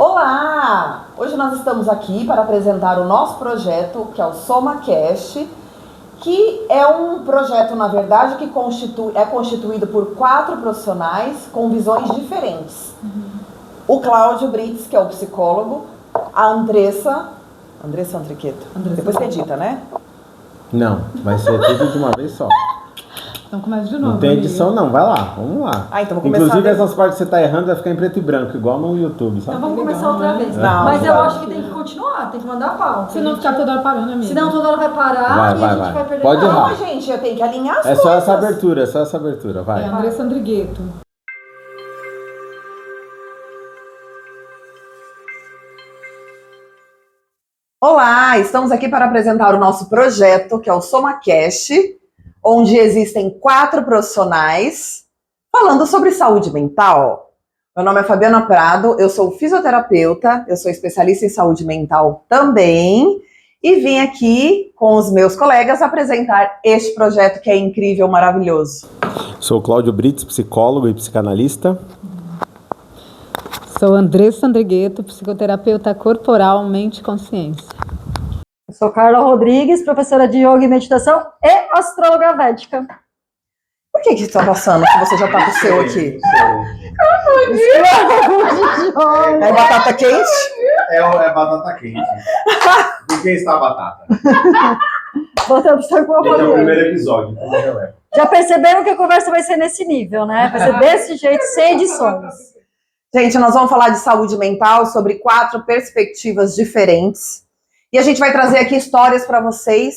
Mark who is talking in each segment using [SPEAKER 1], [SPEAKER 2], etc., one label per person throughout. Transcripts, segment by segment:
[SPEAKER 1] Olá! Hoje nós estamos aqui para apresentar o nosso projeto, que é o SomaCast, que é um projeto, na verdade, que é constituído por 4 profissionais com visões diferentes. O Cláudio Brits, que é o psicólogo, a Andressa Andriqueto. Depois você edita, né?
[SPEAKER 2] Não, vai ser tudo de uma vez só.
[SPEAKER 3] Então começa de novo.
[SPEAKER 2] Não tem edição não, vai lá, vamos lá.
[SPEAKER 1] Então vou começar.
[SPEAKER 2] Inclusive essas partes que você tá errando vai ficar em preto e branco, igual no YouTube, sabe?
[SPEAKER 3] Então vamos começar outra vez.
[SPEAKER 1] Não,
[SPEAKER 3] mas eu acho que tem que continuar, tem que mandar a pau. Se não ficar toda hora parando, amiga. Senão toda hora vai parar e a gente vai perder.
[SPEAKER 2] Pode errar.
[SPEAKER 1] Não, gente, eu tenho que alinhar as
[SPEAKER 2] coisas.
[SPEAKER 1] É
[SPEAKER 2] só essa abertura, vai.
[SPEAKER 3] É Andressa Andrigueto.
[SPEAKER 1] Olá, estamos aqui para apresentar o nosso projeto, que é o SomaCast, onde existem 4 profissionais falando sobre saúde mental. Meu nome é Fabiana Prado, eu sou fisioterapeuta, eu sou especialista em saúde mental também, e vim aqui com os meus colegas apresentar este projeto que é incrível, maravilhoso.
[SPEAKER 2] Sou Cláudio Brits, psicólogo e psicanalista.
[SPEAKER 3] Sou Andressa Andrigueto, psicoterapeuta corporal, mente e consciência.
[SPEAKER 4] Eu sou Carla Rodrigues, professora de yoga e meditação e astróloga védica.
[SPEAKER 1] Por que está passando se você já está com o seu aqui? É batata quente?
[SPEAKER 5] É batata quente. Por que está a batata?
[SPEAKER 4] Botando só com a
[SPEAKER 5] Esse é o primeiro episódio, então
[SPEAKER 4] já perceberam que a conversa vai ser nesse nível, né? Vai ser desse jeito, sem edições.
[SPEAKER 1] Gente, nós vamos falar de saúde mental sobre 4 perspectivas diferentes. E a gente vai trazer aqui histórias para vocês,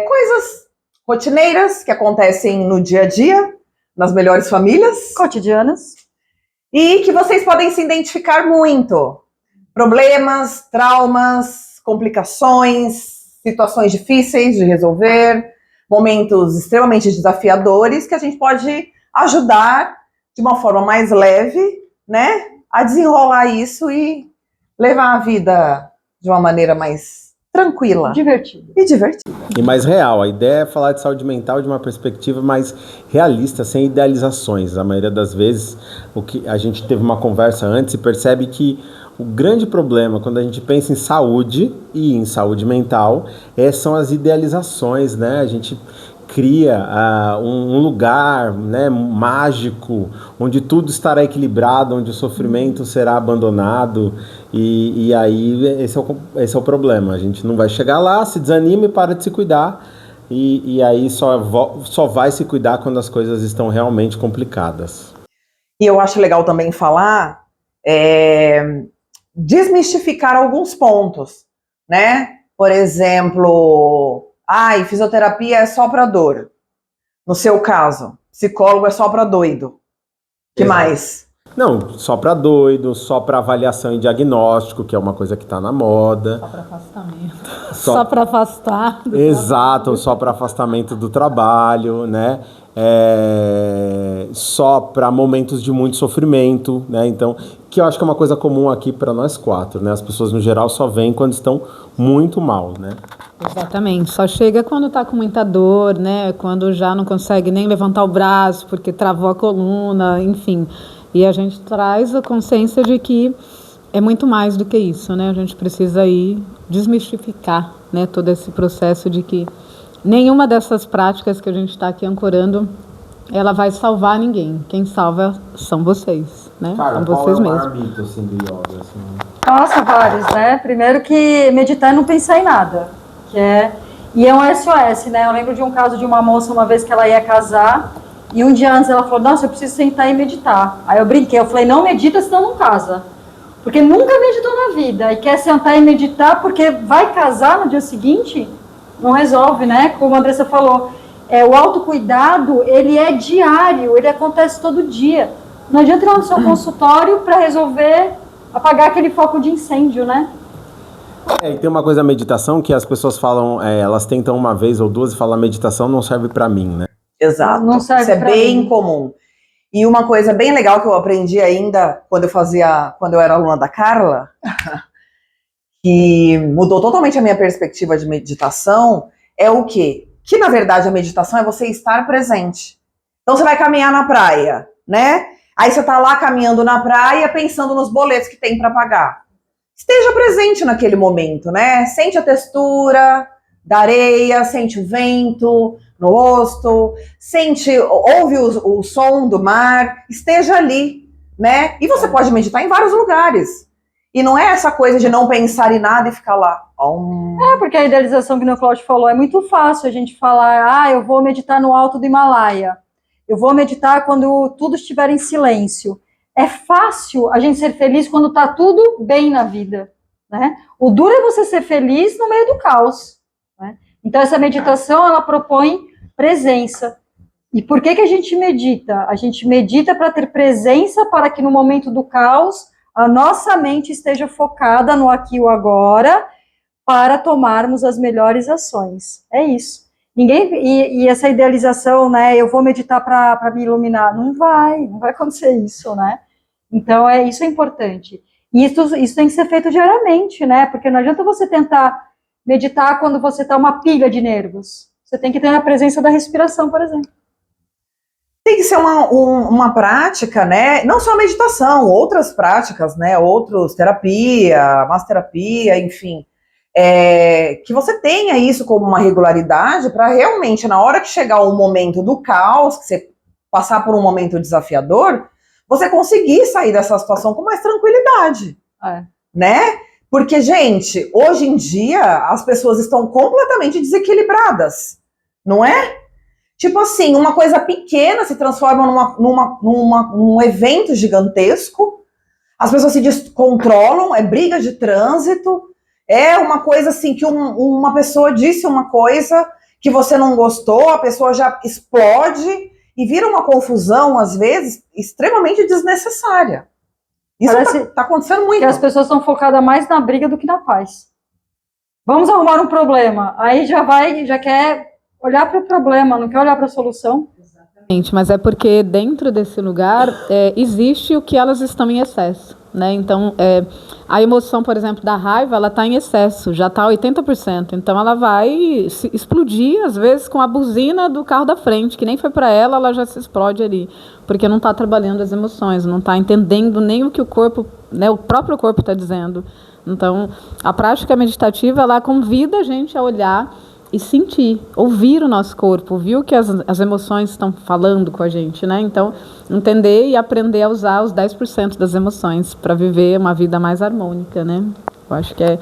[SPEAKER 1] coisas rotineiras que acontecem no dia a dia, nas melhores famílias.
[SPEAKER 4] Cotidianas.
[SPEAKER 1] E que vocês podem se identificar muito. Problemas, traumas, complicações, situações difíceis de resolver, momentos extremamente desafiadores que a gente pode ajudar de uma forma mais leve, né, a desenrolar isso e levar a vida de uma maneira mais tranquila.
[SPEAKER 4] Divertida.
[SPEAKER 1] E divertida.
[SPEAKER 2] E mais real. A ideia é falar de saúde mental de uma perspectiva mais realista, sem idealizações. A maioria das vezes, o que a gente teve uma conversa antes e percebe que o grande problema quando a gente pensa em saúde e em saúde mental são as idealizações, né? A gente cria um lugar, né, mágico, onde tudo estará equilibrado, onde o sofrimento será abandonado, e aí esse é o problema. A gente não vai chegar lá, se desanima e para de se cuidar, e aí só vai se cuidar quando as coisas estão realmente complicadas.
[SPEAKER 1] E eu acho legal também falar, desmistificar alguns pontos, né? Por exemplo, fisioterapia é só para dor. No seu caso, psicólogo é só para doido. Que mais?
[SPEAKER 2] Não, só para doido, só para avaliação e diagnóstico, que é uma coisa que está na moda.
[SPEAKER 3] Só para afastamento. Só para afastar.
[SPEAKER 2] Exato, só para afastamento do trabalho, né? Só para momentos de muito sofrimento, né? Então, que eu acho que é uma coisa comum aqui para nós 4, né? As pessoas no geral só vêm quando estão muito mal, né?
[SPEAKER 3] Exatamente, só chega quando está com muita dor, né? Quando já não consegue nem levantar o braço porque travou a coluna, enfim. E a gente traz a consciência de que é muito mais do que isso, né? A gente precisa aí desmistificar, né, todo esse processo de que nenhuma dessas práticas que a gente está aqui ancorando, ela vai salvar ninguém. Quem salva são vocês, né?
[SPEAKER 2] Cara,
[SPEAKER 3] são vocês mesmos.
[SPEAKER 2] Qual é o maior mito, assim, do yoga? Assim?
[SPEAKER 4] Nossa, vários, né? Primeiro que meditar é não pensar em nada. E é um SOS, né? Eu lembro de um caso de uma moça uma vez que ela ia casar e um dia antes ela falou, nossa, eu preciso sentar e meditar. Aí eu brinquei, eu falei, não medita senão não casa. Porque nunca meditou na vida e quer sentar e meditar porque vai casar no dia seguinte, não resolve, né? Como a Andressa falou, o autocuidado, ele é diário, ele acontece todo dia. Não adianta ir lá no seu consultório para resolver apagar aquele foco de incêndio, né?
[SPEAKER 2] E tem uma coisa da meditação que as pessoas falam, elas tentam uma vez ou duas e falam, a meditação não serve para mim, né?
[SPEAKER 1] Exato,
[SPEAKER 4] não serve
[SPEAKER 1] isso é
[SPEAKER 4] pra
[SPEAKER 1] bem
[SPEAKER 4] mim.
[SPEAKER 1] comum. E uma coisa bem legal que eu aprendi ainda quando eu era aluna da Carla, que mudou totalmente a minha perspectiva de meditação, é o quê? Que na verdade a meditação é você estar presente. Então você vai caminhar na praia, né? Aí você tá lá caminhando na praia pensando nos boletos que tem para pagar. Esteja presente naquele momento, né? Sente a textura da areia, sente o vento no rosto, ouve o som do mar, esteja ali, né? E você pode meditar em vários lugares. E não é essa coisa de não pensar em nada e ficar lá.
[SPEAKER 4] Porque a idealização que o Cláudio falou, é muito fácil a gente falar, eu vou meditar no alto do Himalaia, eu vou meditar quando tudo estiver em silêncio. É fácil a gente ser feliz quando está tudo bem na vida, né? O duro é você ser feliz no meio do caos, né? Então essa meditação, ela propõe presença. E por que a gente medita? A gente medita para ter presença, para que no momento do caos a nossa mente esteja focada no aqui e o agora, para tomarmos as melhores ações. É isso. E essa idealização, né? Eu vou meditar para me iluminar. Não vai acontecer isso, né? Então, isso é importante. E isso tem que ser feito diariamente, né? Porque não adianta você tentar meditar quando você está uma pilha de nervos. Você tem que ter a presença da respiração, por exemplo.
[SPEAKER 1] Tem que ser uma prática, né? Não só a meditação, outras práticas, né? Outros terapia, massoterapia, enfim. Que você tenha isso como uma regularidade para realmente, na hora que chegar o momento do caos, que você passar por um momento desafiador, você conseguir sair dessa situação com mais tranquilidade, né? Porque, gente, hoje em dia, as pessoas estão completamente desequilibradas, não é? Tipo assim, uma coisa pequena se transforma num evento gigantesco, as pessoas se descontrolam, é briga de trânsito, é uma coisa assim que uma pessoa disse uma coisa que você não gostou, a pessoa já explode e vira uma confusão, às vezes, extremamente desnecessária. Isso tá acontecendo muito.
[SPEAKER 4] Que as pessoas estão focadas mais na briga do que na paz. Vamos arrumar um problema. Aí já quer olhar para o problema, não quer olhar para a solução.
[SPEAKER 3] Exatamente, mas é porque dentro desse lugar existe o que elas estão em excesso, né? Então, a emoção, por exemplo, da raiva, ela está em excesso, já está 80%. Então, ela vai explodir, às vezes, com a buzina do carro da frente, que nem foi para ela já se explode ali, porque não está trabalhando as emoções, não está entendendo nem o que o corpo, né, o próprio corpo está dizendo. Então, a prática meditativa, ela convida a gente a olhar e sentir, ouvir o nosso corpo, ouvir o que as emoções estão falando com a gente, né? Então, entender e aprender a usar os 10% das emoções para viver uma vida mais harmônica, né? Eu acho que é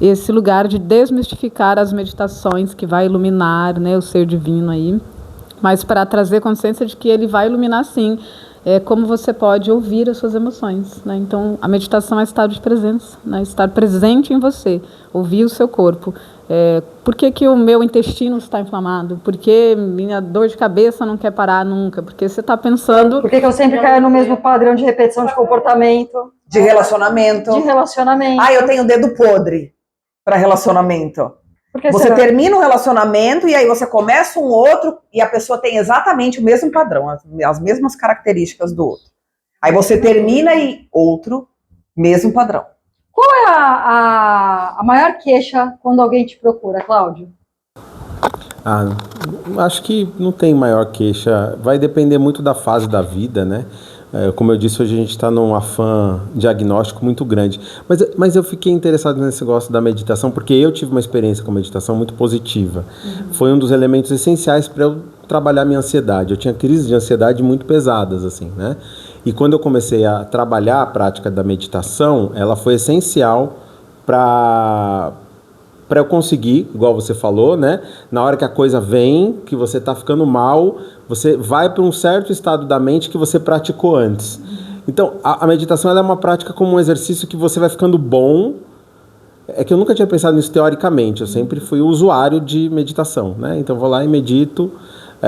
[SPEAKER 3] esse lugar de desmistificar as meditações que vai iluminar, né, o ser divino aí, mas para trazer consciência de que ele vai iluminar sim, como você pode ouvir as suas emoções, né? Então, a meditação é estado de presença, né? Estar presente em você, ouvir o seu corpo. Por que o meu intestino está inflamado? Por que minha dor de cabeça não quer parar nunca? Porque você está pensando...
[SPEAKER 4] Por que eu sempre caio no mesmo padrão de repetição de comportamento?
[SPEAKER 1] De relacionamento. Eu tenho dedo podre para relacionamento. Você termina um relacionamento e aí você começa um outro e a pessoa tem exatamente o mesmo padrão, as mesmas características do outro. Aí você termina e outro, mesmo padrão.
[SPEAKER 4] Qual é a maior queixa quando alguém te procura, Cláudio?
[SPEAKER 2] Acho que não tem maior queixa. Vai depender muito da fase da vida, né? Como eu disse, hoje a gente está num afã diagnóstico muito grande. Mas eu fiquei interessado nesse negócio da meditação porque eu tive uma experiência com meditação muito positiva. Foi um dos elementos essenciais para eu trabalhar minha ansiedade. Eu tinha crises de ansiedade muito pesadas, assim, né? E quando eu comecei a trabalhar a prática da meditação, ela foi essencial para eu conseguir, igual você falou, né? Na hora que a coisa vem, que você está ficando mal, você vai para um certo estado da mente que você praticou antes. Então, a meditação ela é uma prática como um exercício que você vai ficando bom. É que eu nunca tinha pensado nisso teoricamente, eu sempre fui usuário de meditação, né? Então, eu vou lá e medito.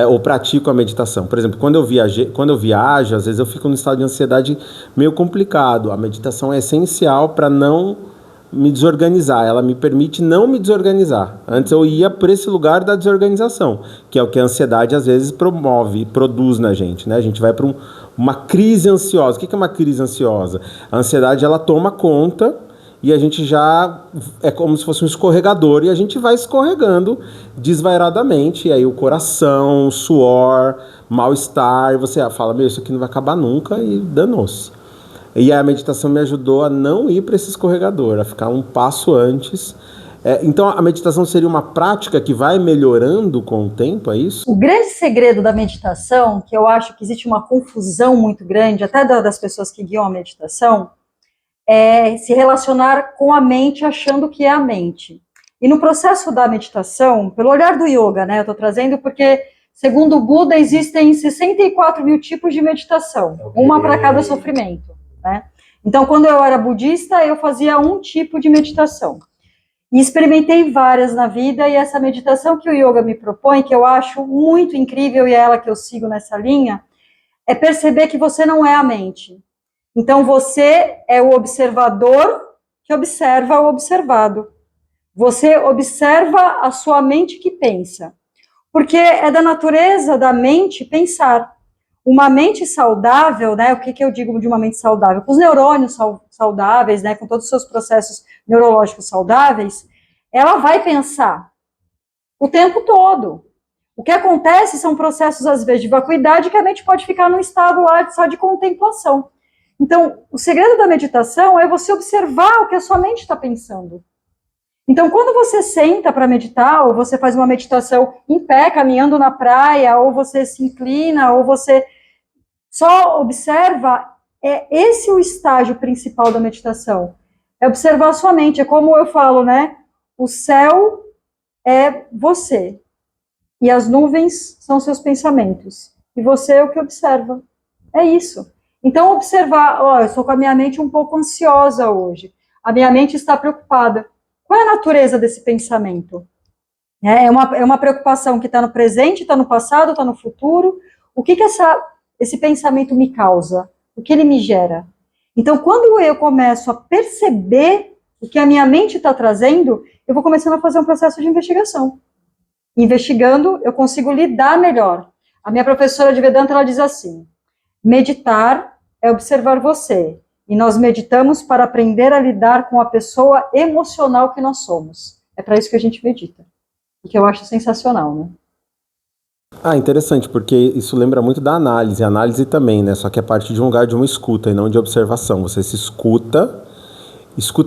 [SPEAKER 2] Ou pratico a meditação. Por exemplo, quando eu viajo, às vezes eu fico num estado de ansiedade meio complicado. A meditação é essencial para não me desorganizar. Ela me permite não me desorganizar. Antes eu ia por esse lugar da desorganização, que é o que a ansiedade às vezes promove, produz na gente, né? A gente vai para uma crise ansiosa. O que é uma crise ansiosa? A ansiedade ela toma conta e a gente já é como se fosse um escorregador e a gente vai escorregando desvairadamente, e aí o coração, o suor, mal-estar, e você fala, meu, isso aqui não vai acabar nunca, e danou-se. E a meditação me ajudou a não ir para esse escorregador, a ficar um passo antes. Então a meditação seria uma prática que vai melhorando com o tempo, é isso?
[SPEAKER 4] O grande segredo da meditação, que eu acho que existe uma confusão muito grande, até das pessoas que guiam a meditação, é se relacionar com a mente achando que é a mente. E no processo da meditação, pelo olhar do yoga, né, eu estou trazendo porque, segundo o Buda, existem 64 mil tipos de meditação, uma para cada sofrimento, né? Então, quando eu era budista, eu fazia um tipo de meditação. E experimentei várias na vida, e essa meditação que o yoga me propõe, que eu acho muito incrível, e é ela que eu sigo nessa linha, é perceber que você não é a mente. Então, você é o observador que observa o observado. Você observa a sua mente que pensa. Porque é da natureza da mente pensar. Uma mente saudável, né? O que eu digo de uma mente saudável? Com os neurônios saudáveis, né? Com todos os seus processos neurológicos saudáveis, ela vai pensar o tempo todo. O que acontece são processos, às vezes, de vacuidade, que a mente pode ficar num estado lá só de contemplação. Então, o segredo da meditação é você observar o que a sua mente está pensando. Então, quando você senta para meditar, ou você faz uma meditação em pé, caminhando na praia, ou você se inclina, ou você só observa, é esse o estágio principal da meditação. É observar a sua mente. É como eu falo, né? O céu é você. E as nuvens são seus pensamentos. E você é o que observa. É isso. Então, observar, eu estou com a minha mente um pouco ansiosa hoje. A minha mente está preocupada. Qual é a natureza desse pensamento? É uma preocupação que está no presente, está no passado, está no futuro. O que esse pensamento me causa? O que ele me gera? Então, quando eu começo a perceber o que a minha mente está trazendo, eu vou começando a fazer um processo de investigação. Investigando, eu consigo lidar melhor. A minha professora de Vedanta, ela diz assim, meditar é observar você. E nós meditamos para aprender a lidar com a pessoa emocional que nós somos. É para isso que a gente medita. E que eu acho sensacional, né?
[SPEAKER 2] Interessante, porque isso lembra muito da análise. A análise também, né? Só que é parte de um lugar de uma escuta e não de observação. Você se escuta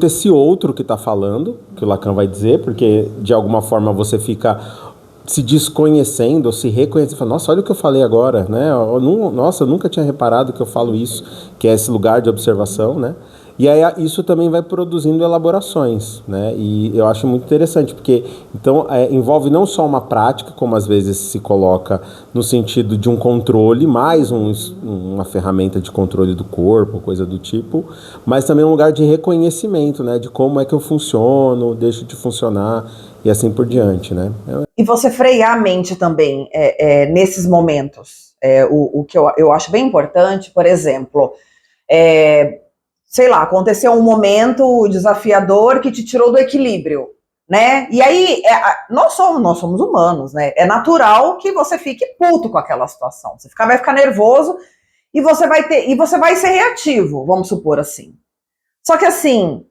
[SPEAKER 2] esse outro que está falando, que o Lacan vai dizer, porque de alguma forma você fica se desconhecendo, ou se reconhecendo, fala, nossa, olha o que eu falei agora, né? Nossa, eu nunca tinha reparado que eu falo isso, que é esse lugar de observação, né? E aí isso também vai produzindo elaborações, né? E eu acho muito interessante, porque então envolve não só uma prática, como às vezes se coloca no sentido de um controle, mais uma ferramenta de controle do corpo, coisa do tipo, mas também um lugar de reconhecimento, né? De como é que eu funciono, deixo de funcionar e assim por diante, né?
[SPEAKER 1] E você frear a mente também nesses momentos. O que eu acho bem importante, por exemplo, sei lá, aconteceu um momento desafiador que te tirou do equilíbrio, né? E aí, nós somos humanos, né? É natural que você fique puto com aquela situação. Você vai ficar nervoso e você vai ser reativo, vamos supor assim. Só que assim,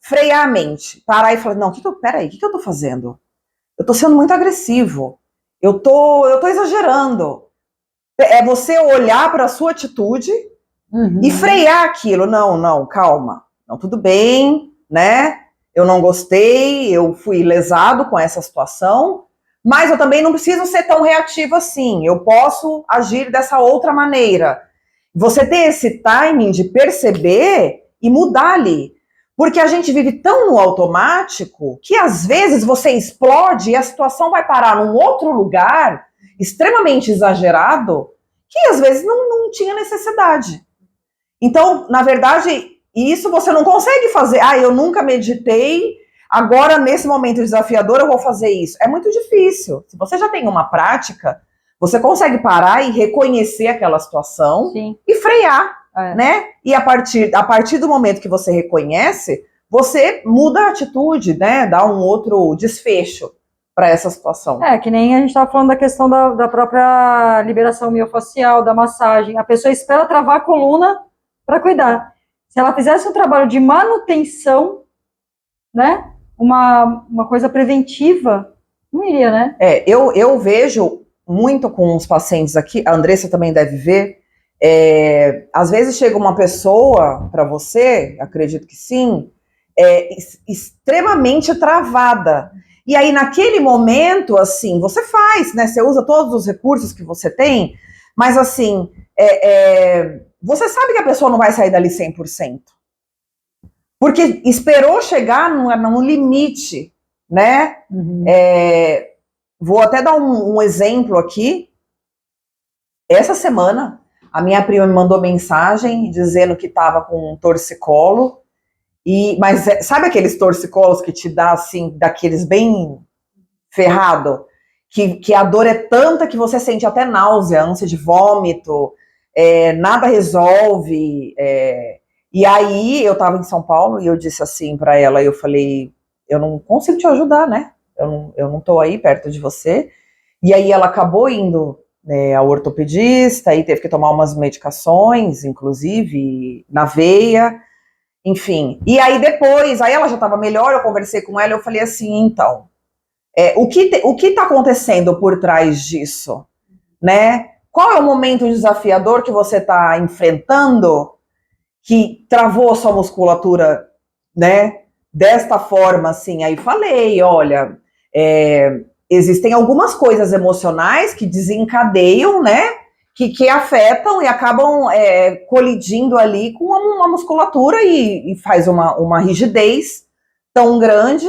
[SPEAKER 1] frear a mente, parar e falar, não, peraí, o que eu tô fazendo? Eu tô sendo muito agressivo, eu tô exagerando. É você olhar para a sua atitude e frear aquilo. Não, calma. Não, tudo bem, né? Eu não gostei, eu fui lesado com essa situação, mas eu também não preciso ser tão reativo assim. Eu posso agir dessa outra maneira. Você ter esse timing de perceber e mudar ali. Porque a gente vive tão no automático que às vezes você explode e a situação vai parar num outro lugar extremamente exagerado que às vezes não tinha necessidade. Então, na verdade, isso você não consegue fazer. Eu nunca meditei, agora nesse momento desafiador eu vou fazer isso. É muito difícil. Se você já tem uma prática, você consegue parar e reconhecer aquela situação. Sim. E frear. Né? E a partir do momento que você reconhece, você muda a atitude, né? Dá um outro desfecho para essa situação.
[SPEAKER 4] Que nem a gente estava falando da questão da própria liberação miofacial, da massagem. A pessoa espera travar a coluna para cuidar. Se ela fizesse um trabalho de manutenção, né? Uma coisa preventiva, não iria, né?
[SPEAKER 1] Eu vejo muito com os pacientes aqui, a Andressa também deve ver, às vezes chega uma pessoa para você, acredito que sim, extremamente travada. E aí, naquele momento, assim, você faz, né? Você usa todos os recursos que você tem, mas assim, você sabe que a pessoa não vai sair dali 100%. Porque esperou chegar no limite, né?
[SPEAKER 4] Uhum.
[SPEAKER 1] Vou até dar um exemplo aqui. Essa semana, a minha prima me mandou mensagem dizendo que estava com um torcicolo. Mas sabe aqueles torcicolos que te dá, assim, daqueles bem ferrado? Que a dor é tanta que você sente até náusea, ânsia de vômito, nada resolve. E aí, eu estava em São Paulo e eu disse assim para ela, eu falei, eu não consigo te ajudar, né? Eu não tô aí perto de você. E aí ela acabou indo, né, ao ortopedista e teve que tomar umas medicações, inclusive na veia, enfim. E aí depois, aí ela já estava melhor, eu conversei com ela, eu falei assim, então, o que está acontecendo por trás disso, né? Qual é o momento desafiador que você está enfrentando que travou a sua musculatura, né? Desta forma, assim. Aí falei, olha, existem algumas coisas emocionais que desencadeiam, né? Que afetam e acabam colidindo ali com uma musculatura e faz uma rigidez tão grande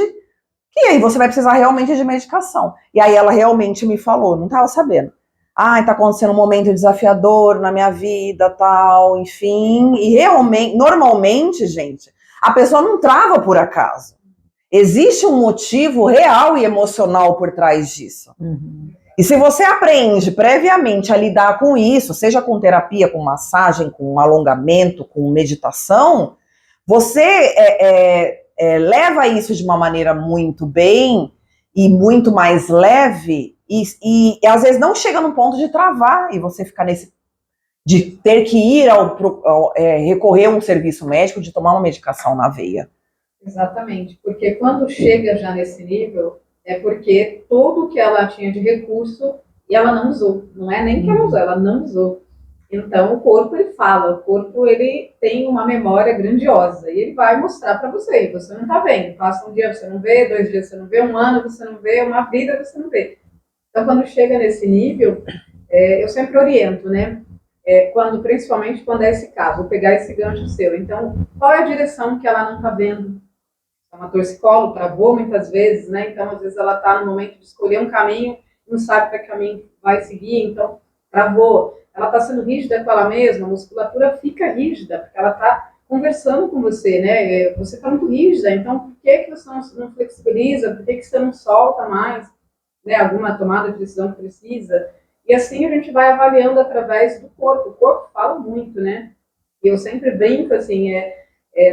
[SPEAKER 1] que aí você vai precisar realmente de medicação. E aí ela realmente me falou, não estava sabendo. Tá acontecendo um momento desafiador na minha vida, tal, enfim. E realmente, normalmente, gente, a pessoa não trava por acaso. Existe um motivo real e emocional por trás disso.
[SPEAKER 4] Uhum.
[SPEAKER 1] E se você aprende previamente a lidar com isso, seja com terapia, com massagem, com alongamento, com meditação, você leva isso de uma maneira muito bem e muito mais leve e às vezes não chega num ponto de travar e você ficar de ter que ir recorrer a um serviço médico, de tomar uma medicação na veia.
[SPEAKER 3] Exatamente, porque quando chega já nesse nível, é porque tudo que ela tinha de recurso e ela não usou. Não é nem que ela usou, ela não usou. Então o corpo ele fala, o corpo ele tem uma memória grandiosa e ele vai mostrar para você. Você não está vendo. Passa um dia você não vê, 2 dias você não vê, um ano você não vê, uma vida você não vê. Então quando chega nesse nível, eu sempre oriento, né? Principalmente quando é esse caso, vou pegar esse gancho seu. Então, qual é a direção que ela não está vendo? É uma torcicolo, travou muitas vezes, né? Então, às vezes ela está no momento de escolher um caminho, não sabe para que caminho vai seguir, então travou. Ela está sendo rígida com ela mesma, a musculatura fica rígida, porque ela está conversando com você, né? Você está muito rígida, então por que você não flexibiliza? Por que você não solta mais, né? Alguma tomada de decisão que precisa? E assim a gente vai avaliando através do corpo. O corpo fala muito, né? E eu sempre brinco, assim,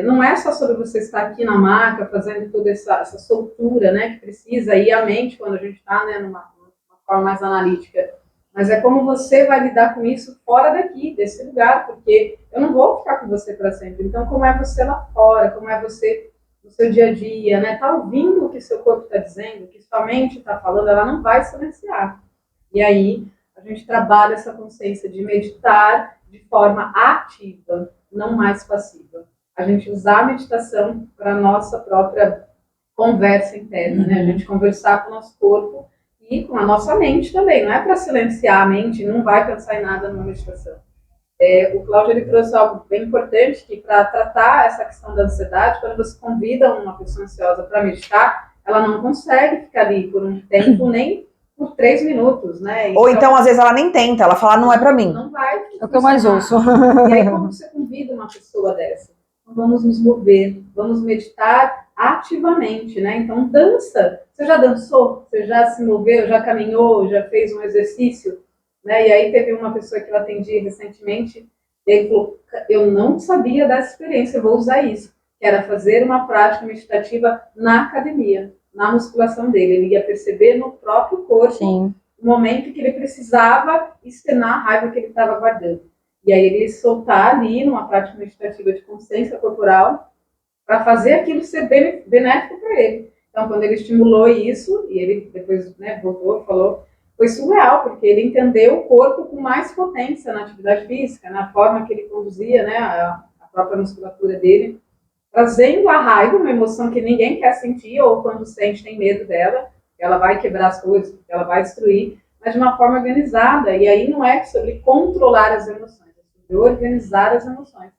[SPEAKER 3] não é só sobre você estar aqui na maca, fazendo toda essa soltura, né? Que precisa, e a mente, quando a gente está, né, numa forma mais analítica. Mas é como você vai lidar com isso fora daqui, desse lugar, porque eu não vou ficar com você para sempre. Então, como é você lá fora? Como é você no seu dia a dia, né? Tá ouvindo o que seu corpo está dizendo, o que sua mente está falando, ela não vai silenciar. E aí, a gente trabalha essa consciência de meditar de forma ativa, não mais passiva. A gente usar a meditação para a nossa própria conversa interna, né? A gente conversar com o nosso corpo e com a nossa mente também. Não é para silenciar a mente, não vai pensar em nada numa meditação. O Cláudio ele trouxe algo bem importante, que para tratar essa questão da ansiedade, quando você convida uma pessoa ansiosa para meditar, ela não consegue ficar ali por um tempo, nem por 3 minutos, né?
[SPEAKER 1] Ou então, às vezes, ela nem tenta, ela fala, não é pra mim.
[SPEAKER 3] Não vai.
[SPEAKER 4] É o que eu mais ouço.
[SPEAKER 3] E aí, como você convida uma pessoa dessa? Então, vamos nos mover, vamos meditar ativamente, né? Então, dança. Você já dançou? Você já se moveu? Já caminhou? Já fez um exercício? Né? E aí, teve uma pessoa que eu atendi recentemente, ele falou, eu não sabia dessa experiência, eu vou usar isso. Que era fazer uma prática meditativa na academia, na musculação dele. Ele ia perceber no próprio corpo o momento que ele precisava externar a raiva que ele estava guardando.
[SPEAKER 6] E aí ele soltar ali numa prática meditativa de consciência corporal para fazer aquilo ser benéfico para ele. Então, quando ele estimulou isso, e ele depois, né, voltou e falou, foi surreal, porque ele entendeu o corpo com mais potência na atividade física, na forma que ele conduzia, né, a própria musculatura dele, trazendo a raiva, uma emoção que ninguém quer sentir, ou quando sente tem medo dela, ela vai quebrar as coisas, ela vai destruir, mas de uma forma organizada. E aí não é sobre controlar as emoções, é sobre organizar as emoções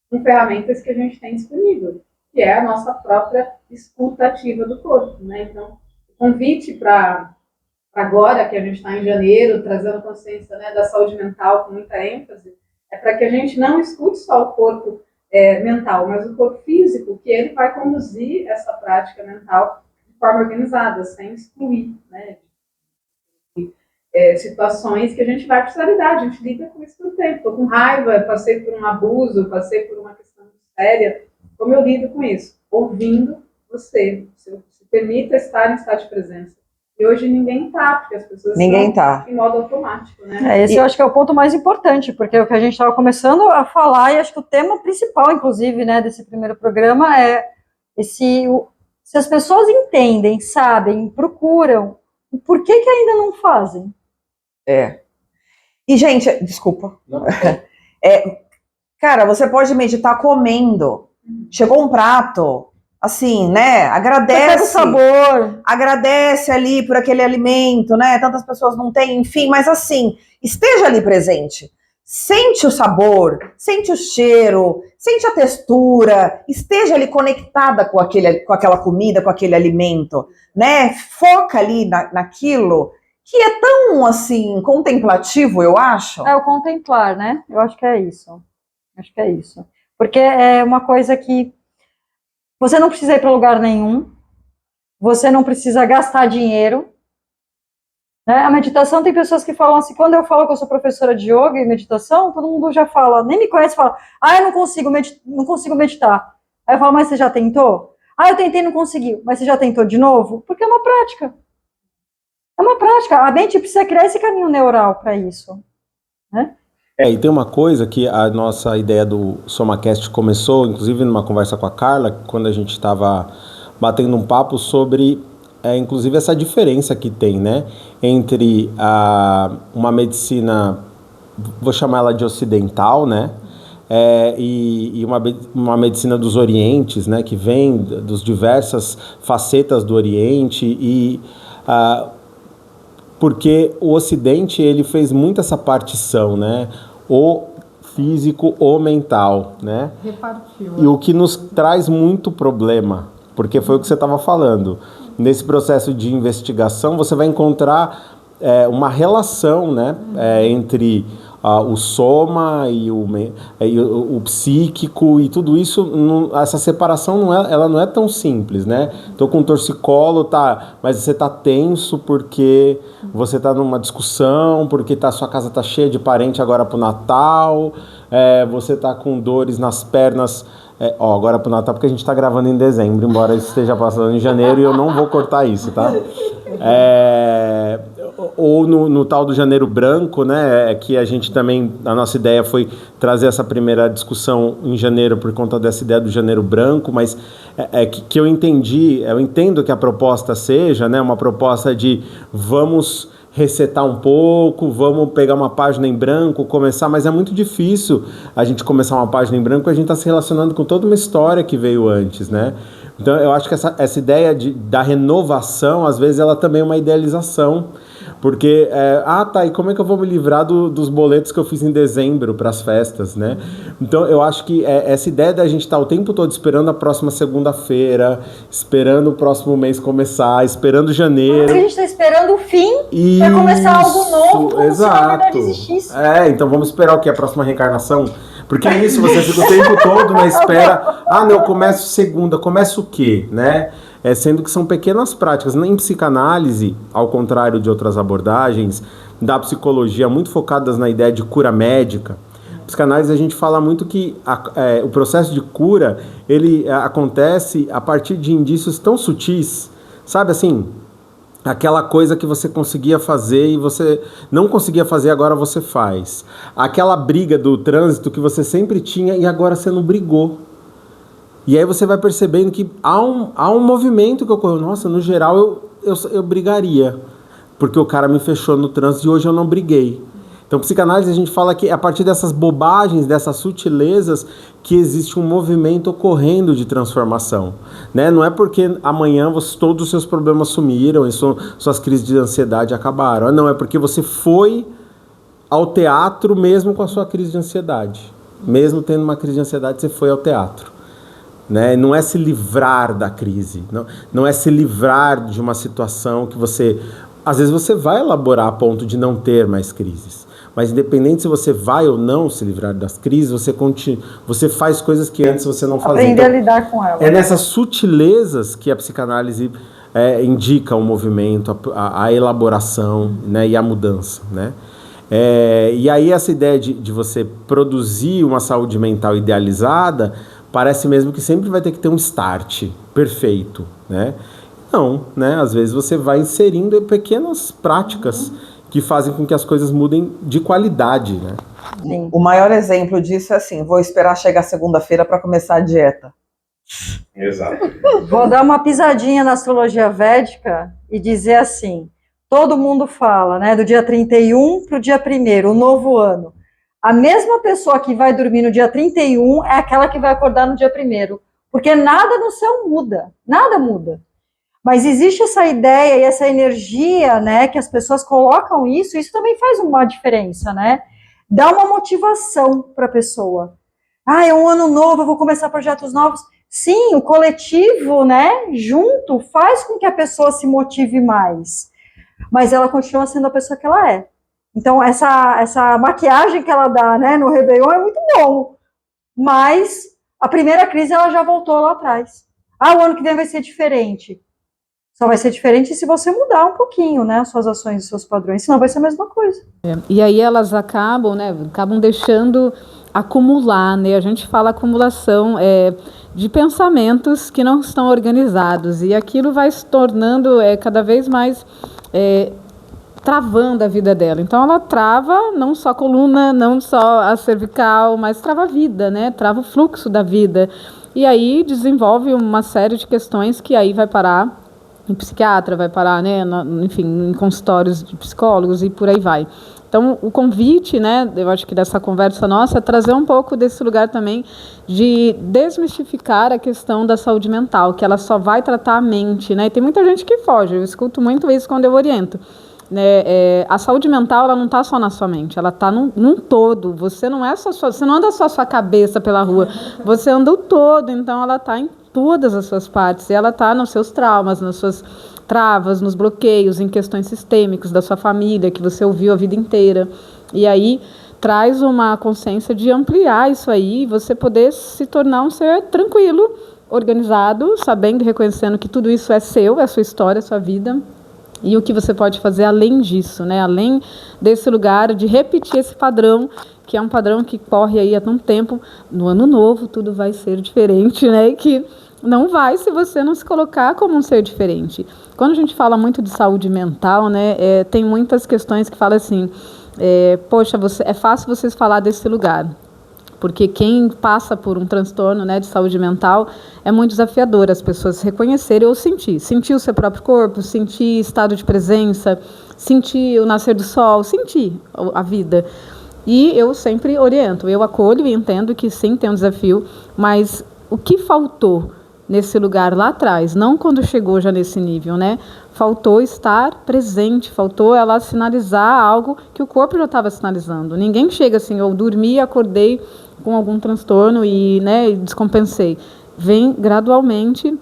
[SPEAKER 6] com ferramentas que a gente tem disponível, que é a nossa própria escuta ativa do corpo, né? Então, o convite para agora, que a gente está em janeiro, trazendo consciência, né, da saúde mental com muita ênfase, é para que a gente não escute só o corpo mental, mas o corpo físico, que ele vai conduzir essa prática mental de forma organizada, sem excluir, né, situações que a gente vai precisar lidar, a gente lida com isso todo o tempo. Estou com raiva, passei por um abuso, passei por uma questão séria, como eu lido com isso? Ouvindo você, se permita estar em estado de presença. E hoje ninguém está, porque as pessoas estão em modo automático, né?
[SPEAKER 4] Esse eu acho que é o ponto mais importante, porque é o que a gente estava começando a falar, e acho que o tema principal, inclusive, né, desse primeiro programa é se as pessoas entendem, sabem, procuram, por que ainda não fazem?
[SPEAKER 1] E, gente, desculpa. Cara, você pode meditar comendo. Chegou um prato, assim, né? Agradece.
[SPEAKER 4] O sabor.
[SPEAKER 1] Agradece ali por aquele alimento, né? Tantas pessoas não têm, enfim, mas assim, esteja ali presente. Sente o sabor, sente o cheiro, sente a textura, esteja ali conectada com aquela comida, com aquele alimento, né? Foca ali naquilo que é tão, assim, contemplativo, eu acho.
[SPEAKER 4] É o contemplar, né? Eu acho que é isso. Acho que é isso. Porque é uma coisa que você não precisa ir para lugar nenhum, você não precisa gastar dinheiro, né? A meditação, tem pessoas que falam assim, quando eu falo que eu sou professora de yoga e meditação, todo mundo já fala, nem me conhece, fala, eu não consigo meditar. Aí eu falo, mas você já tentou? Eu tentei e não consegui, mas você já tentou de novo? Porque é uma prática. É uma prática, a mente precisa criar esse caminho neural para isso, né?
[SPEAKER 2] E tem uma coisa que a nossa ideia do SomaCast começou, inclusive numa conversa com a Carla, quando a gente estava batendo um papo sobre, inclusive, essa diferença que tem, né, entre uma medicina, vou chamar ela de ocidental, né, e uma medicina dos Orientes, né, que vem das diversas facetas do Oriente porque o Ocidente, ele fez muito essa partição, né? O físico, o mental, né?
[SPEAKER 3] Repartiu.
[SPEAKER 2] E o que nos traz muito problema, porque foi o que você estava falando. Nesse processo de investigação, você vai encontrar uma relação, né? Entre o soma e o psíquico e tudo isso, essa separação ela não é tão simples, né? Tô com um torcicolo, mas você tá tenso porque você tá numa discussão, porque sua casa tá cheia de parente agora pro Natal, você tá com dores nas pernas, agora pro Natal, porque a gente tá gravando em dezembro, embora isso esteja passando em janeiro, e eu não vou cortar isso, tá? Ou no tal do Janeiro Branco, né, que a gente também, a nossa ideia foi trazer essa primeira discussão em janeiro por conta dessa ideia do Janeiro Branco, mas que eu entendo que a proposta seja, né, uma proposta de vamos resetar um pouco, vamos pegar uma página em branco, começar, mas é muito difícil a gente começar uma página em branco, a gente está se relacionando com toda uma história que veio antes, né? Então eu acho que essa ideia da renovação, às vezes ela também é uma idealização, porque, e como é que eu vou me livrar dos boletos que eu fiz em dezembro para as festas, né? Então eu acho que essa ideia da gente estar o tempo todo esperando a próxima segunda-feira, esperando o próximo mês começar, esperando janeiro.
[SPEAKER 4] A gente está esperando o fim para começar algo novo, como se a verdade existisse.
[SPEAKER 2] Então vamos esperar o quê? A próxima reencarnação? Porque é isso, você fica o tempo todo na espera. Eu começo segunda, começo o quê, né? Sendo que são pequenas práticas. Em psicanálise, ao contrário de outras abordagens da psicologia muito focadas na ideia de cura médica, psicanálise a gente fala muito que o processo de cura, ele acontece a partir de indícios tão sutis, sabe assim? Aquela coisa que você conseguia fazer e você não conseguia fazer, agora você faz. Aquela briga do trânsito que você sempre tinha e agora você não brigou. E aí você vai percebendo que há um movimento que ocorreu. Nossa, no geral eu brigaria, porque o cara me fechou no trânsito e hoje eu não briguei. Então, psicanálise, a gente fala que é a partir dessas bobagens, dessas sutilezas, que existe um movimento ocorrendo de transformação. Né? Não é porque amanhã todos os seus problemas sumiram e suas crises de ansiedade acabaram. Não, é porque você foi ao teatro mesmo com a sua crise de ansiedade. Mesmo tendo uma crise de ansiedade, você foi ao teatro. Né? Não é se livrar da crise, não é se livrar de uma situação que você... Às vezes você vai elaborar a ponto de não ter mais crises. Mas independente se você vai ou não se livrar das crises, você faz coisas que antes você não fazia.
[SPEAKER 4] Aprender a lidar com elas.
[SPEAKER 2] É nessas sutilezas que a psicanálise indica o movimento, a elaboração, né, e a mudança. Né? E aí essa ideia de você produzir uma saúde mental idealizada, parece mesmo que sempre vai ter que ter um start perfeito. Né? Não, né? Às vezes você vai inserindo pequenas práticas que fazem com que as coisas mudem de qualidade, né?
[SPEAKER 4] Sim.
[SPEAKER 1] O maior exemplo disso é assim, vou esperar chegar segunda-feira para começar a dieta.
[SPEAKER 5] Exato.
[SPEAKER 4] Vou dar uma pisadinha na astrologia védica e dizer assim, todo mundo fala, né, do dia 31 para o dia 1º, o novo ano. A mesma pessoa que vai dormir no dia 31 é aquela que vai acordar no dia 1º, porque nada no céu muda, nada muda. Mas existe essa ideia e essa energia, né, que as pessoas colocam isso também faz uma diferença, né? Dá uma motivação para a pessoa. É um ano novo, eu vou começar projetos novos. Sim, o coletivo, né, junto, faz com que a pessoa se motive mais. Mas ela continua sendo a pessoa que ela é. Então, essa maquiagem que ela dá, né, no Réveillon é muito bom. Mas a primeira crise, ela já voltou lá atrás. O ano que vem vai ser diferente. Só vai ser diferente se você mudar um pouquinho, né, as suas ações e seus padrões, senão vai ser a mesma coisa.
[SPEAKER 3] E aí elas acabam deixando acumular, né? A gente fala acumulação de pensamentos que não estão organizados, e aquilo vai se tornando cada vez mais travando a vida dela. Então ela trava não só a coluna, não só a cervical, mas trava a vida, né? Trava o fluxo da vida. E aí desenvolve uma série de questões que aí vai parar em psiquiatra, vai parar, né, enfim, em consultórios de psicólogos e por aí vai. Então, o convite, né, eu acho que dessa conversa nossa, é trazer um pouco desse lugar também de desmistificar a questão da saúde mental, que ela só vai tratar a mente, né, e tem muita gente que foge, eu escuto muito isso quando eu oriento. A saúde mental, ela não está só na sua mente, ela está num todo. Você não anda só a sua cabeça pela rua, você anda o todo, então ela está em todas as suas partes, e ela está nos seus traumas, nas suas travas, nos bloqueios, em questões sistêmicas da sua família, que você ouviu a vida inteira. E aí traz uma consciência de ampliar isso aí, e você poder se tornar um ser tranquilo, organizado, sabendo e reconhecendo que tudo isso é seu, é a sua história, é a sua vida. E o que você pode fazer além disso, né? Além desse lugar de repetir esse padrão, que é um padrão que corre aí há tanto tempo. No ano novo tudo vai ser diferente, né? E que não vai se você não se colocar como um ser diferente. Quando a gente fala muito de saúde mental, né? Tem muitas questões que falam assim, poxa, é fácil vocês falar desse lugar. Porque quem passa por um transtorno, né, de saúde mental é muito desafiador as pessoas reconhecerem ou sentir o seu próprio corpo, sentir estado de presença, sentir o nascer do sol, sentir a vida. E eu sempre oriento, eu acolho e entendo que sim, tem um desafio, mas o que faltou nesse lugar lá atrás, não quando chegou já nesse nível, né? Faltou estar presente, faltou ela sinalizar algo que o corpo já estava sinalizando. Ninguém chega assim, eu dormi, acordei com algum transtorno e descompensei. Vem gradualmente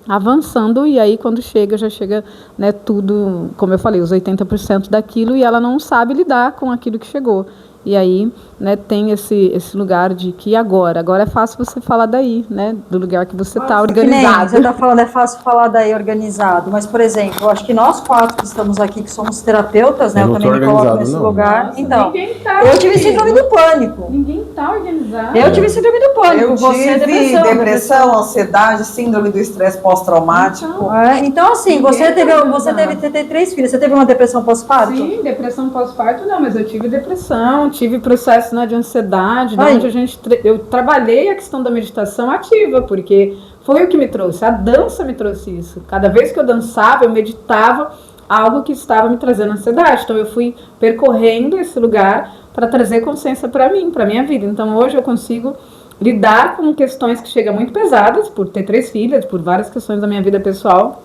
[SPEAKER 3] avançando, e aí quando chega, já chega, né, tudo, como eu falei, os 80% daquilo, e ela não sabe lidar com aquilo que chegou. E aí, né, tem esse lugar de que agora é fácil você falar daí, né, do lugar que você está
[SPEAKER 4] Que nem
[SPEAKER 3] organizado.
[SPEAKER 4] você está falando, é fácil falar daí organizado, mas, por exemplo, eu acho que nós 4 que estamos aqui, que somos terapeutas, né, eu também me coloco nesse lugar.
[SPEAKER 6] Nossa,
[SPEAKER 4] então,
[SPEAKER 6] tá
[SPEAKER 4] eu tive síndrome do pânico.
[SPEAKER 6] Ninguém tá organizado.
[SPEAKER 4] Eu tive síndrome do pânico.
[SPEAKER 1] Eu
[SPEAKER 4] você
[SPEAKER 1] tive depressão, ansiedade, síndrome do estresse pós-traumático.
[SPEAKER 4] Então, assim, você teve 3 filhas, você teve uma depressão pós-parto?
[SPEAKER 3] Sim, depressão pós-parto não, mas eu tive depressão, tive processo, né, de ansiedade, onde eu trabalhei a questão da meditação ativa, porque foi o que me trouxe, a dança me trouxe isso. Cada vez que eu dançava, eu meditava algo que estava me trazendo ansiedade. Então eu fui percorrendo esse lugar para trazer consciência para mim, para minha vida. Então hoje eu consigo lidar com questões que chegam muito pesadas, por ter 3 filhas, por várias questões da minha vida pessoal,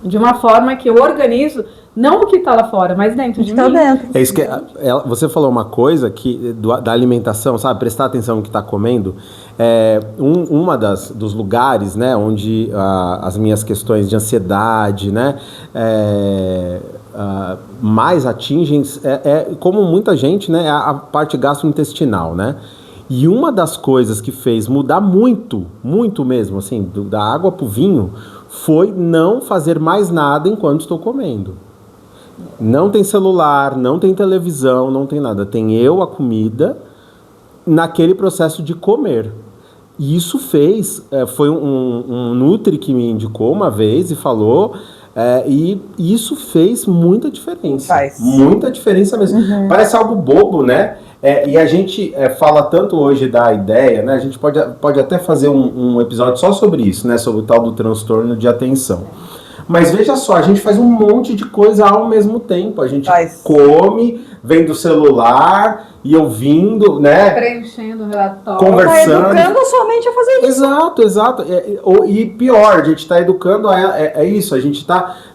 [SPEAKER 3] de uma forma que eu organizo não o que está lá fora, mas dentro de mim.
[SPEAKER 2] É isso que você falou uma coisa que da alimentação, sabe? Prestar atenção no que está comendo. Uma dos lugares, né, onde as minhas questões de ansiedade, né, mais atingem, como muita gente, né, a parte gastrointestinal, né? E uma das coisas que fez mudar muito, muito mesmo, assim, da água pro vinho, foi não fazer mais nada enquanto estou comendo. Não tem celular, não tem televisão, não tem nada. Tem a comida, naquele processo de comer. E isso foi um nutri que me indicou uma vez e falou, e isso fez muita diferença. Muita diferença mesmo. Parece algo bobo, né? E a gente fala tanto hoje da ideia, né? A gente pode até fazer um episódio só sobre isso, né? Sobre o tal do transtorno de atenção. Mas veja só, a gente faz um monte de coisa ao mesmo tempo. A gente come, vem do celular e ouvindo, né?
[SPEAKER 3] Preenchendo o relatório.
[SPEAKER 2] Conversando.
[SPEAKER 4] Tá educando a sua mente a fazer isso.
[SPEAKER 2] Exato. E pior, a gente está educando isso. A gente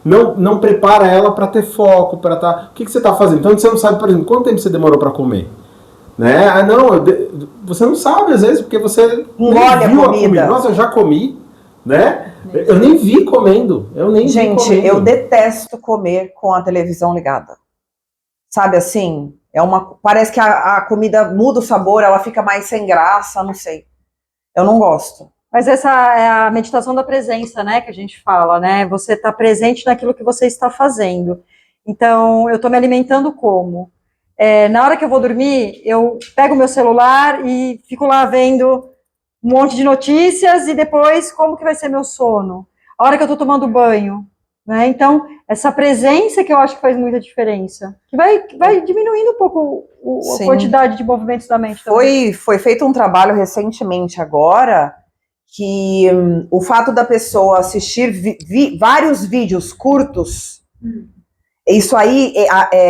[SPEAKER 2] não prepara ela para ter foco, para estar... O que você está fazendo? Então você não sabe, por exemplo, quanto tempo você demorou para comer? Né? Você não sabe, às vezes, porque você
[SPEAKER 1] engole
[SPEAKER 2] viu
[SPEAKER 1] a comida.
[SPEAKER 2] Nossa, eu já comi, né? Eu nem vi comendo.
[SPEAKER 1] Gente, eu detesto comer com a televisão ligada. Sabe assim? Parece que a comida muda o sabor, ela fica mais sem graça, não sei. Eu não gosto.
[SPEAKER 4] Mas essa é a meditação da presença, né, que a gente fala, né? Você está presente naquilo que você está fazendo. Então, eu estou me alimentando como? Na hora que eu vou dormir, eu pego meu celular e fico lá vendo um monte de notícias e depois como que vai ser meu sono? A hora que eu estou tomando banho, né? Então, essa presença que eu acho que faz muita diferença. Que vai diminuindo um pouco a quantidade de movimentos da mente.
[SPEAKER 1] Foi feito um trabalho recentemente agora que o fato da pessoa assistir vários vídeos curtos, isso aí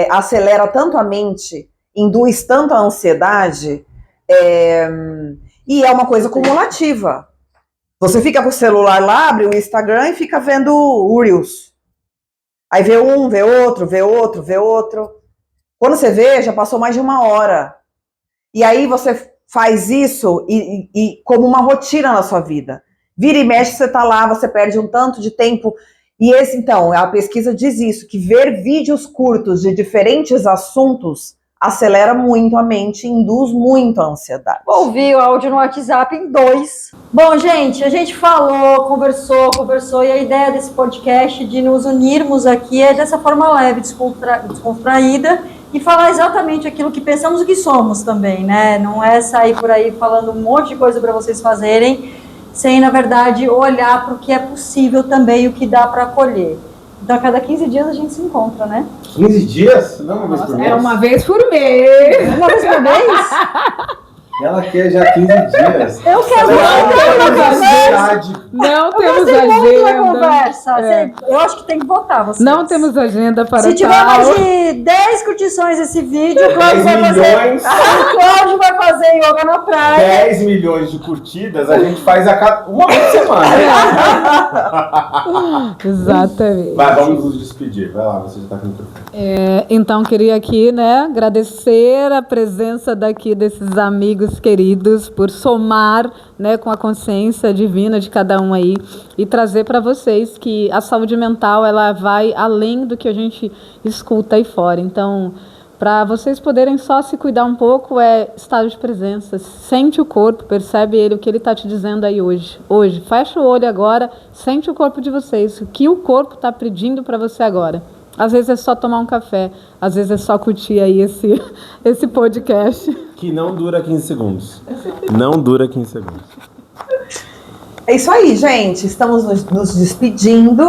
[SPEAKER 1] acelera tanto a mente, induz tanto a ansiedade, e é uma coisa cumulativa. Você fica com o celular lá, abre o Instagram e fica vendo o Reels. Aí vê um, vê outro, vê outro, vê outro. Quando você vê, já passou mais de 1 hora. E aí você faz isso e como uma rotina na sua vida. Vira e mexe, você tá lá, você perde um tanto de tempo. E então, a pesquisa diz isso, que ver vídeos curtos de diferentes assuntos acelera muito a mente, induz muito a ansiedade.
[SPEAKER 4] Ouvi o áudio no WhatsApp em 2. Bom, gente, a gente falou, conversou, e a ideia desse podcast de nos unirmos aqui é dessa forma leve, descontraída, e falar exatamente aquilo que pensamos e que somos também, né? Não é sair por aí falando um monte de coisa para vocês fazerem, sem, na verdade, olhar para o que é possível também, o que dá para acolher. Então, a cada 15 dias a gente se encontra, né?
[SPEAKER 2] 15 dias? Não, uma vez por mês?
[SPEAKER 3] É uma vez por mês.
[SPEAKER 4] Uma vez por mês?
[SPEAKER 2] Ela quer já 15 dias.
[SPEAKER 4] Eu quero
[SPEAKER 3] Não
[SPEAKER 4] eu
[SPEAKER 3] temos
[SPEAKER 4] gostei muito da
[SPEAKER 3] agenda.
[SPEAKER 4] conversa. Eu acho que tem que votar vocês.
[SPEAKER 3] Não temos agenda para
[SPEAKER 4] Se tiver mais de 10 curtições esse vídeo, o Cláudio vai fazer yoga na praia.
[SPEAKER 2] 10 milhões de curtidas, a gente faz uma vez por semana.
[SPEAKER 3] Exatamente.
[SPEAKER 2] Vai, vamos nos despedir. Vai lá, você já está com o microfone.
[SPEAKER 3] Então, queria aqui, né, agradecer a presença daqui desses amigos queridos por somar, né, com a consciência divina de cada um aí e trazer para vocês que a saúde mental ela vai além do que a gente escuta aí fora. Então, para vocês poderem só se cuidar um pouco, é estado de presença. Sente o corpo, percebe ele, o que ele está te dizendo aí hoje. Hoje, fecha o olho agora, sente o corpo de vocês, o que o corpo está pedindo para você agora. Às vezes é só tomar um café, às vezes é só curtir aí esse podcast.
[SPEAKER 2] Que não dura 15 segundos. Não dura 15 segundos.
[SPEAKER 1] É isso aí, gente. Estamos nos despedindo.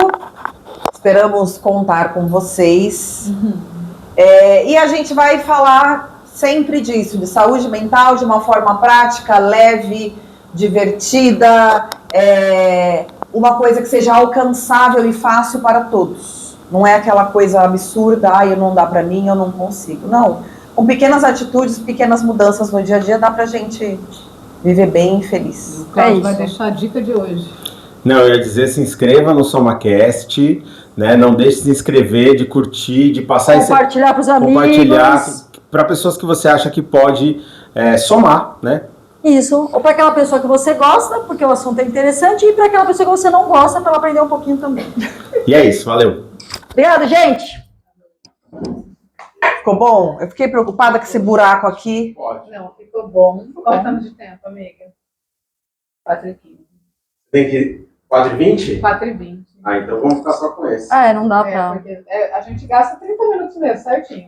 [SPEAKER 1] Esperamos contar com vocês. E a gente vai falar sempre disso, de saúde mental, de uma forma prática, leve, divertida, uma coisa que seja alcançável e fácil para todos. Não é aquela coisa absurda, não dá para mim, eu não consigo. Não, com pequenas atitudes, pequenas mudanças no dia a dia, dá pra gente viver bem e feliz.
[SPEAKER 3] O Cláudio vai deixar a dica de hoje.
[SPEAKER 2] Não, eu ia dizer, se inscreva no SomaCast, né? Não deixe de se inscrever, de curtir, de passar
[SPEAKER 4] compartilhar para os amigos.
[SPEAKER 2] Compartilhar para pessoas que você acha que pode somar, né?
[SPEAKER 4] Isso, ou para aquela pessoa que você gosta, porque o assunto é interessante, e para aquela pessoa que você não gosta, para ela aprender um pouquinho também.
[SPEAKER 2] E é isso, valeu.
[SPEAKER 4] Obrigada, gente!
[SPEAKER 1] Ficou bom? Eu fiquei preocupada com esse buraco aqui.
[SPEAKER 5] Pode.
[SPEAKER 6] Não, ficou bom. Qual estamos de tempo, amiga? 4h15.
[SPEAKER 5] Tem que 4h20?
[SPEAKER 6] 4h20.
[SPEAKER 5] Ah, então vamos ficar só com esse.
[SPEAKER 4] Não dá pra...
[SPEAKER 6] Porque a gente gasta 30 minutos mesmo, certinho.